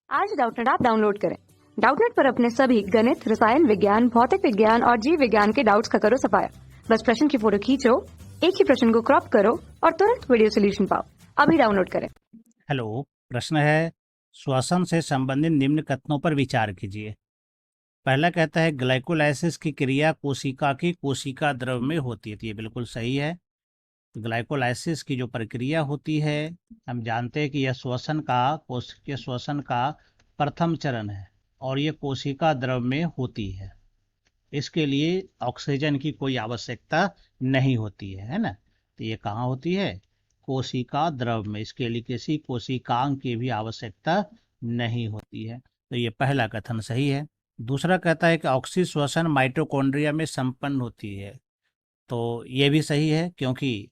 आज Doubtnut app download करें। Doubtnut पर अपने सभी गणित, रसायन विज्ञान, भौतिक विज्ञान और जीव विज्ञान के डाउट्स का करो सफाया। बस प्रश्न की फोटो खींचो, एक ही प्रश्न को क्रॉप करो और तुरंत वीडियो सोल्यूशन पाओ। अभी डाउनलोड करें। हेलो, प्रश्न है श्वसन से संबंधित निम्न कथनों पर विचार कीजिए। पहला कहता है ग्लाइकोलाइसिस की क्रिया कोशिका की कोशिका द्रव में होती है, तो ये बिल्कुल सही है। ग्लाइकोलाइसिस की जो प्रक्रिया होती है, हम जानते हैं कि यह कोशिकीय श्वसन का प्रथम चरण है और ये कोशिका द्रव में होती है। इसके लिए ऑक्सीजन की कोई आवश्यकता नहीं होती है ना। तो ये कहाँ होती है? कोशिका द्रव में। इसके लिए किसी कोशिकांग की भी आवश्यकता नहीं होती है। तो ये पहला कथन सही है। दूसरा कहता है कि ऑक्सीश्वसन माइटोकॉन्ड्रिया में संपन्न होती है, तो ये भी सही है, क्योंकि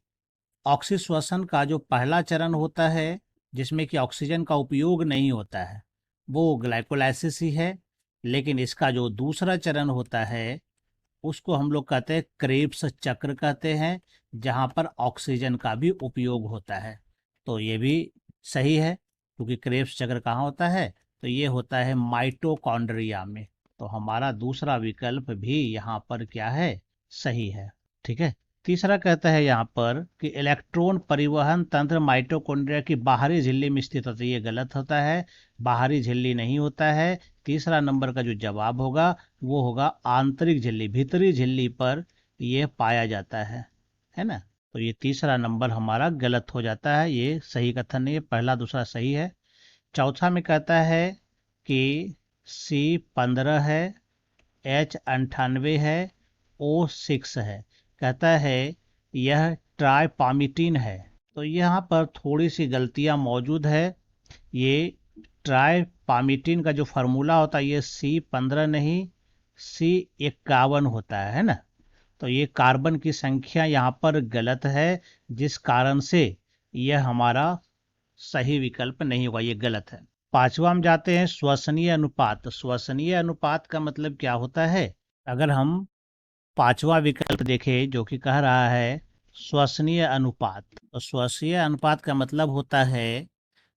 ऑक्सीश्वसन का जो पहला चरण होता है जिसमें कि ऑक्सीजन का उपयोग नहीं होता है, वो ग्लाइकोलाइसिस ही है। लेकिन इसका जो दूसरा चरण होता है उसको हम लोग कहते हैं क्रेब्स चक्र कहते हैं, जहाँ पर ऑक्सीजन का भी उपयोग होता है। तो ये भी सही है, क्योंकि क्रेब्स चक्र कहाँ होता है? तो ये होता है माइटोकॉन्ड्रिया में। तो हमारा दूसरा विकल्प भी यहाँ पर क्या है? सही है। ठीक है। तीसरा कहता है यहाँ पर कि इलेक्ट्रॉन परिवहन तंत्र माइटोकॉन्ड्रिया की बाहरी झिल्ली में स्थित होता है। ये गलत होता है, बाहरी झिल्ली नहीं होता है। तीसरा नंबर का जो जवाब होगा वो होगा आंतरिक झिल्ली, भीतरी झिल्ली पर यह पाया जाता है ना। तो ये तीसरा नंबर हमारा गलत हो जाता है, ये सही कथन नहीं है। पहला दूसरा सही है। चौथा में कहता है कि C15 है, H98 है, O6 है। कहता है यह ट्राइपामिटीन है। तो यहाँ पर थोड़ी सी गलतियाँ मौजूद है। ये ट्राइपामिटीन का जो फार्मूला होता है ये C15 नहीं C51 होता है ना। तो ये कार्बन की संख्या यहाँ पर गलत है, जिस कारण से यह हमारा सही विकल्प नहीं होगा, ये गलत है। पांचवा हम जाते हैं श्वसनीय अनुपात। श्वसनीय अनुपात का मतलब क्या होता है? अगर हम पांचवा विकल्प देखें जो कि कह रहा है श्वसनीय अनुपात, तो श्वसनीय अनुपात का मतलब होता है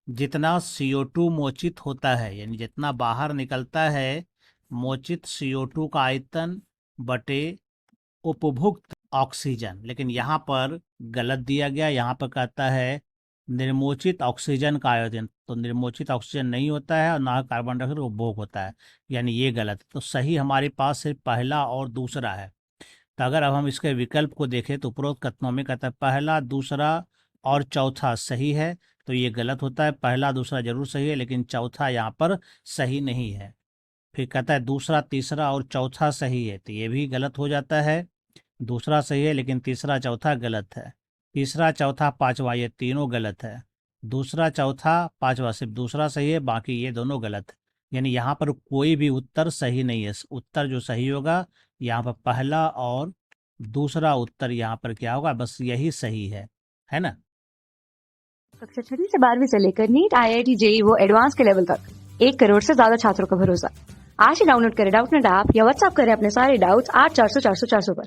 जितना CO2 मोचित होता है, यानी जितना बाहर निकलता है मोचित CO2 का आयतन बटे उपभुक्त ऑक्सीजन। लेकिन यहाँ पर गलत दिया गया, यहाँ पर कहता है निर्मोचित ऑक्सीजन का आयतन। तो निर्मोचित ऑक्सीजन नहीं होता है और ना कार्बन डाइऑक्साइड उपभोग होता है, यानी ये गलत। तो सही हमारे पास सिर्फ पहला और दूसरा है। तो अगर अब हम इसके विकल्प को देखें तो उपरोक्त कथनों में कहता है पहला, दूसरा और चौथा सही है, तो ये गलत होता है। पहला दूसरा जरूर सही है, लेकिन चौथा यहाँ पर सही नहीं है। फिर कहता है दूसरा, तीसरा और चौथा सही है, तो ये भी गलत हो जाता है। दूसरा सही है लेकिन तीसरा चौथा गलत है। तीसरा चौथा पांचवा ये तीनों गलत है। दूसरा चौथा पांचवा सिर्फ दूसरा सही है, बाकी ये दोनों गलत है। यानी यहाँ पर कोई भी उत्तर सही नहीं है। उत्तर जो सही होगा यहाँ पर पहला और दूसरा उत्तर यहाँ पर क्या होगा? बस यही सही है ना। कक्षा 6 से 12वीं से लेकर नीट, IIT, JEE वो एडवांस के लेवल तक 1 करोड़ से ज्यादा छात्रों का भरोसा। आज ही डाउनलोड करें डाउटनेट ऐप या व्हाट्सएप करें अपने सारे डाउट्स 8400 400 400 पर।